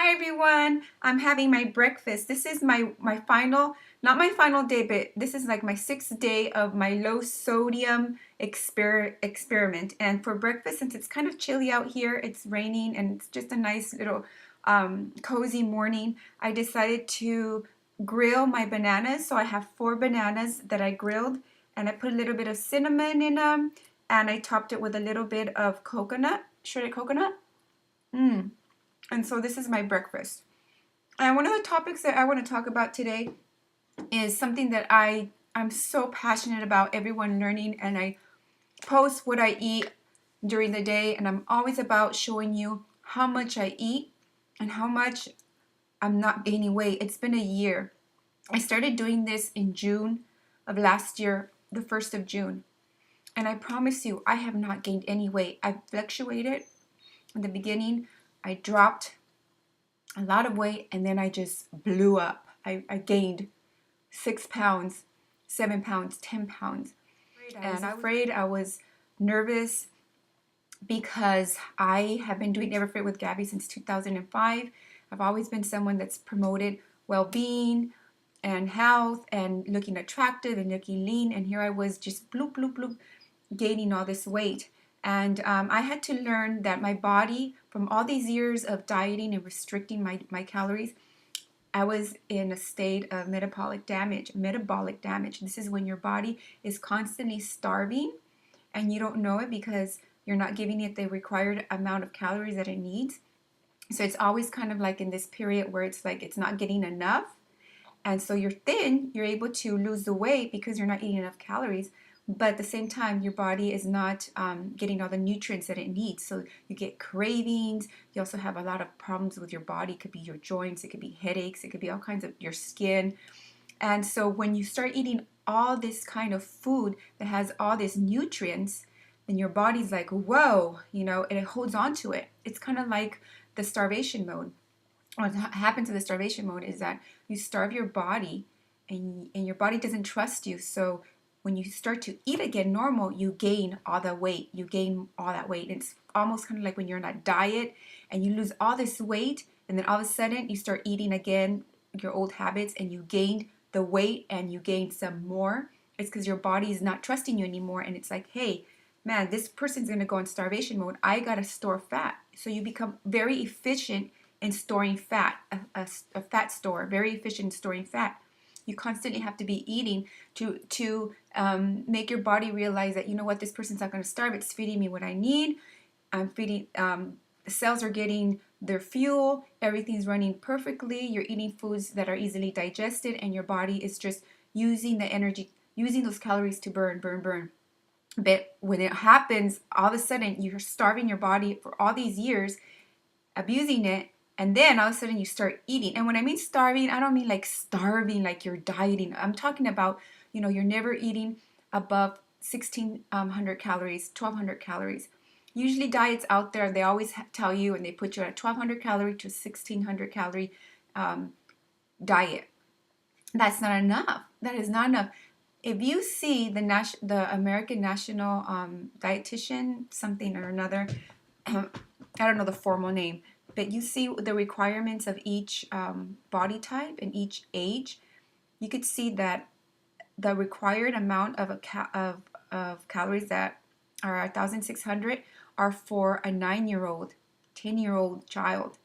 Hi everyone, I'm having my breakfast. This is my final, not my final day, but this is like my 6th day of my low sodium experiment. And for breakfast, since it's kind of chilly out here, it's raining and it's just a nice little cozy morning, I decided to grill my bananas. So I have 4 bananas that I grilled and I put a little bit of cinnamon in them and I topped it with a little bit of coconut, shredded coconut. Mmm. And so this is my breakfast. And one of the topics that I want to talk about today is something that I'm so passionate about everyone learning, and I post what I eat during the day, and I'm always about showing you how much I eat and how much I'm not gaining weight. It's been a year. I started doing this in June of last year, the 1st of June. And I promise you, I have not gained any weight. I fluctuated in the beginning. I dropped a lot of weight and then I just blew up. I gained 6 pounds, 7 pounds, 10 pounds. And I was nervous because I have been doing Everfit with Gabby since 2005. I've always been someone that's promoted well-being and health and looking attractive and looking lean. And here I was just bloop, bloop, bloop, gaining all this weight. And I had to learn that my body, from all these years of dieting and restricting my calories, I was in a state of metabolic damage. Metabolic damage. This is when your body is constantly starving and you don't know it because you're not giving it the required amount of calories that it needs. So it's always kind of like in this period where it's like it's not getting enough. And so you're thin, you're able to lose the weight because you're not eating enough calories. But at the same time, your body is not getting all the nutrients that it needs. So you get cravings. You also have a lot of problems with your body. It could be your joints. It could be headaches. It could be all kinds of your skin. And so when you start eating all this kind of food that has all these nutrients, then your body's like, whoa, and it holds on to it. It's kind of like the starvation mode. What happens in the starvation mode is that you starve your body and your body doesn't trust you. So when you start to eat again normal, you gain all the weight. You gain all that weight. It's almost kind of like when you're on a diet and you lose all this weight and then all of a sudden you start eating again your old habits and you gained the weight and you gained some more. It's because your body is not trusting you anymore and it's like, hey, man, this person's going to go in starvation mode. I got to store fat. So you become very efficient in storing fat, a fat store, very efficient in storing fat. You constantly have to be eating to make your body realize that, you know what, this person's not going to starve. It's feeding me what I need. I'm feeding, the cells are getting their fuel. Everything's running perfectly. You're eating foods that are easily digested and your body is just using the energy, using those calories to burn, burn, burn. But when it happens, all of a sudden you're starving your body for all these years, abusing it, and then all of a sudden you start eating. And when I mean starving, I don't mean like starving like you're dieting. I'm talking about, you're never eating above 1,600 calories, 1,200 calories. Usually diets out there, they always tell you and they put you at a 1,200 calorie to 1,600 calorie diet. That's not enough. That is not enough. If you see the American National Dietitian, something or another, I don't know the formal name, but you see the requirements of each body type and each age, you could see that the required amount of calories that are 1,600 are for a 9-year-old, 10-year-old child.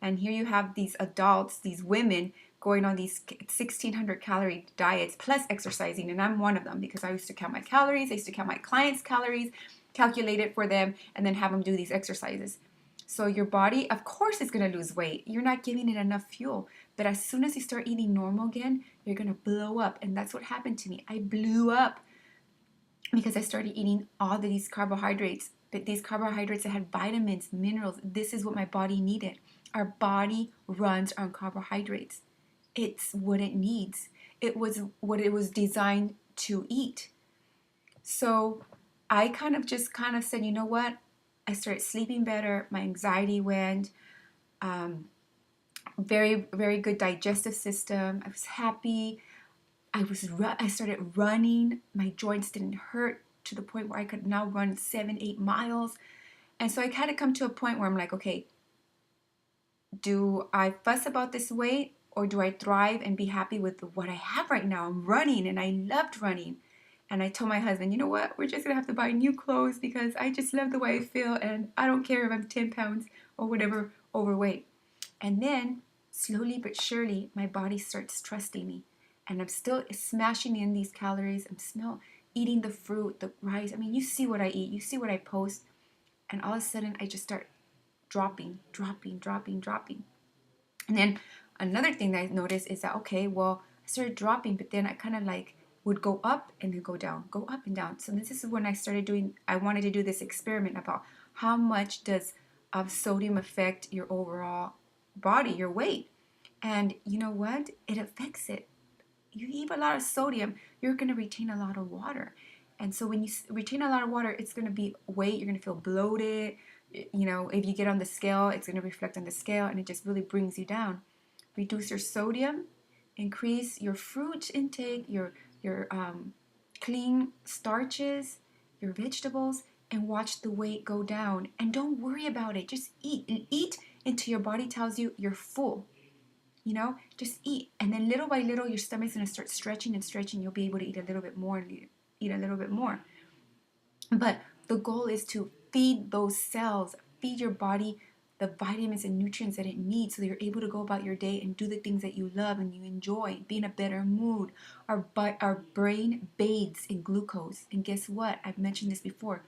And here you have these adults, these women, going on these 1,600 calorie diets plus exercising. And I'm one of them because I used to count my calories. I used to count my clients' calories, calculate it for them, and then have them do these exercises. So your body, of course, is going to lose weight. You're not giving it enough fuel. But as soon as you start eating normal again, you're going to blow up. And that's what happened to me. I blew up because I started eating all of these carbohydrates. But these carbohydrates that had vitamins, minerals, this is what my body needed. Our body runs on carbohydrates. It's what it needs. It was what it was designed to eat. So I kind of said, you know what? I started sleeping better. My anxiety went. Very, very good digestive system. I was happy. I started running. My joints didn't hurt to the point where I could now run 7, 8 miles. And so I had to come to a point where I'm like, okay, Do I fuss about this weight, or do I thrive and be happy with what I have right now? I'm running and I loved running. And I told my husband, you know what? We're just going to have to buy new clothes because I just love the way I feel and I don't care if I'm 10 pounds or whatever overweight. And then slowly but surely, my body starts trusting me. And I'm still smashing in these calories. I'm still eating the fruit, the rice. I mean, you see what I eat, you see what I post. And all of a sudden, I just start dropping, dropping, dropping, dropping. And then another thing that I noticed is that, okay, well, I started dropping, but then I kind of like would go up and then go down, go up and down. So this is when I started doing, I wanted to do this experiment about how much does sodium affect your overall body, your weight. And you know what? It affects it. You eat a lot of sodium, you're going to retain a lot of water. And so when you retain a lot of water, it's going to be weight, you're going to feel bloated. You know, if you get on the scale, it's going to reflect on the scale and it just really brings you down. Reduce your sodium, increase your fruit intake, your clean starches, your vegetables, and watch the weight go down. And don't worry about it. Just eat and eat until your body tells you you're full. You know, just eat. And then little by little, your stomach's going to start stretching and stretching. You'll be able to eat a little bit more and eat a little bit more. But the goal is to feed those cells, feed your body the vitamins and nutrients that it needs so that you're able to go about your day and do the things that you love and you enjoy, be in a better mood. Our brain bathes in glucose. And guess what? I've mentioned this before.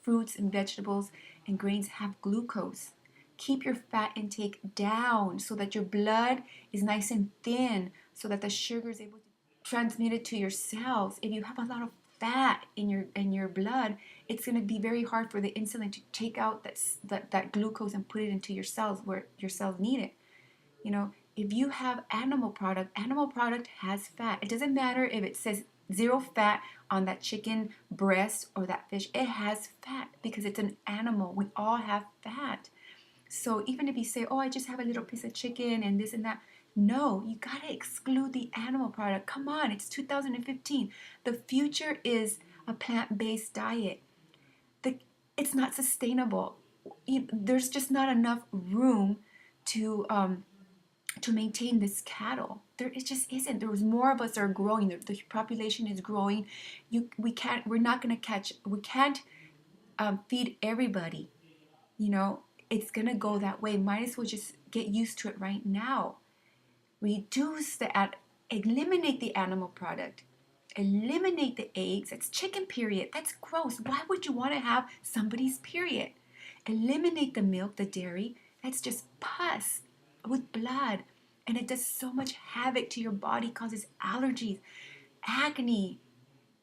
Fruits and vegetables and grains have glucose. Keep your fat intake down so that your blood is nice and thin so that the sugar is able to transmit it to your cells. If you have a lot of fat in your blood, it's going to be very hard for the insulin to take out that glucose and put it into your cells where your cells need it. You know, if you have animal product has fat. It doesn't matter if it says zero fat on that chicken breast or that fish. It has fat because it's an animal. We all have fat. So even if you say, oh, I just have a little piece of chicken and this and that, no, you got to exclude the animal product. Come on, it's 2015. The future is a plant-based diet. The, it's not sustainable. There's just not enough room to maintain this cattle. It just isn't. There's more of us are growing. The population is growing. We're not going to catch. We can't feed everybody. You know, it's going to go that way. Might as well just get used to it right now. Reduce eliminate the animal product. Eliminate the eggs. That's chicken, period. That's gross. Why would you want to have somebody's period? Eliminate the milk, the dairy. That's just pus with blood. And it does so much havoc to your body, causes allergies, acne,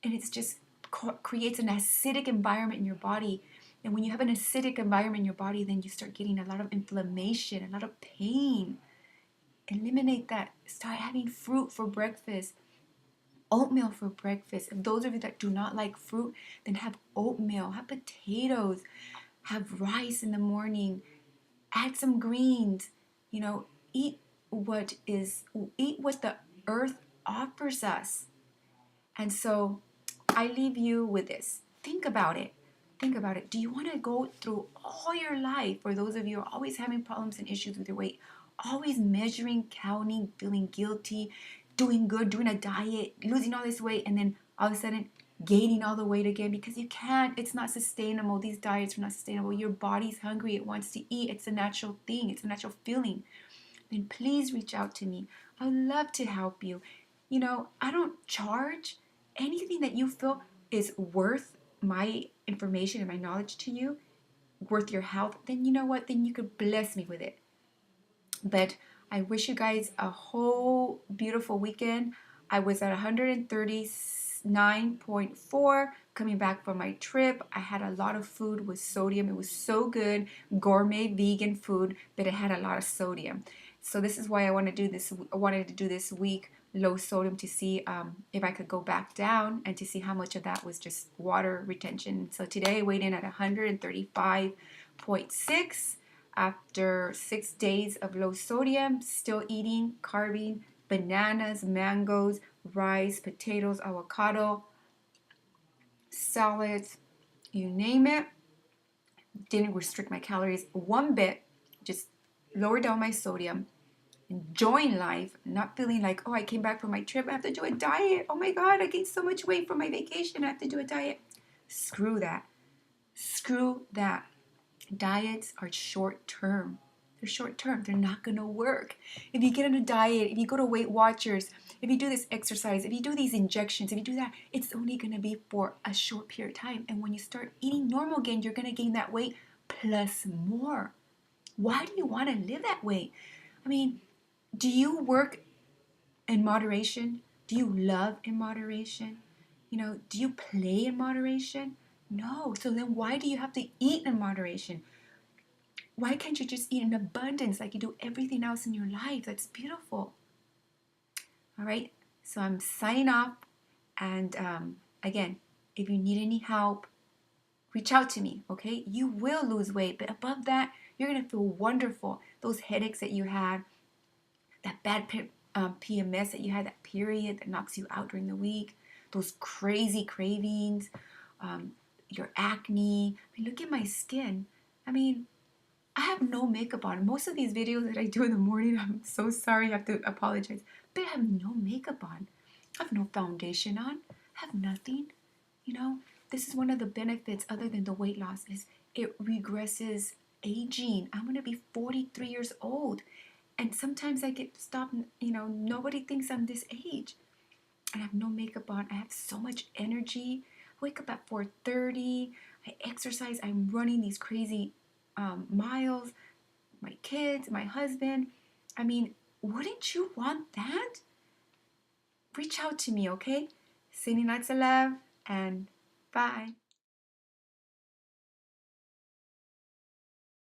and it's just creates an acidic environment in your body. And when you have an acidic environment in your body, then you start getting a lot of inflammation, a lot of pain. Eliminate that. Start having fruit for breakfast, oatmeal for breakfast. If those of you that do not like fruit, then have oatmeal, have potatoes, have rice in the morning, add some greens. You know, eat eat what the earth offers us. And so I leave you with this. Think about it. Think about it. Do you want to go through all your life, for those of you who are always having problems and issues with your weight, always measuring, counting, feeling guilty, doing good, doing a diet, losing all this weight, and then all of a sudden gaining all the weight again? Because you can't. It's not sustainable. These diets are not sustainable. Your body's hungry. It wants to eat. It's a natural thing. It's a natural feeling. Then please reach out to me. I would love to help you. You know, I don't charge. Anything that you feel is worth my information and my knowledge to you, worth your health, then you know what? Then you could bless me with it. But I wish you guys a whole beautiful weekend. I was at 139.4 coming back from my trip. I had a lot of food with sodium. It was so good, gourmet vegan food, but it had a lot of sodium. So this is why I wanted to do this week low sodium to see if I could go back down and to see how much of that was just water retention. So today I weighed in at 135.6 after 6 days of low sodium, still eating, carving, bananas, mangoes, rice, potatoes, avocado, salads, you name it. Didn't restrict my calories one bit, just lower down my sodium, enjoying life, not feeling like, oh, I came back from my trip, I have to do a diet. Oh my God, I gained so much weight from my vacation, I have to do a diet. Screw that. Screw that. Diets are short term. They're short term. They're not going to work. If you get on a diet, if you go to Weight Watchers, if you do this exercise, if you do these injections, if you do that, it's only going to be for a short period of time. And when you start eating normal again, you're going to gain that weight plus more. Why do you want to live that way? I mean, do you work in moderation? Do you love in moderation? Do you play in moderation? No. So then why do you have to eat in moderation? Why can't you just eat in abundance like you do everything else in your life? That's beautiful. All right. So I'm signing off. And again, if you need any help, reach out to me. Okay. You will lose weight. But above that, you're going to feel wonderful. Those headaches that you had, that bad PMS that you had, that period that knocks you out during the week, those crazy cravings, your acne. I mean, look at my skin. I mean, I have no makeup on. Most of these videos that I do in the morning, I'm so sorry, I have to apologize. But I have no makeup on. I have no foundation on. I have nothing. This is one of the benefits other than the weight loss is it regresses aging. I'm going to be 43 years old. And sometimes I get stopped, nobody thinks I'm this age. I have no makeup on. I have so much energy. I wake up at 4:30. I exercise. I'm running these crazy miles. My kids, my husband. I mean, wouldn't you want that? Reach out to me, okay? Sending lots of love and bye.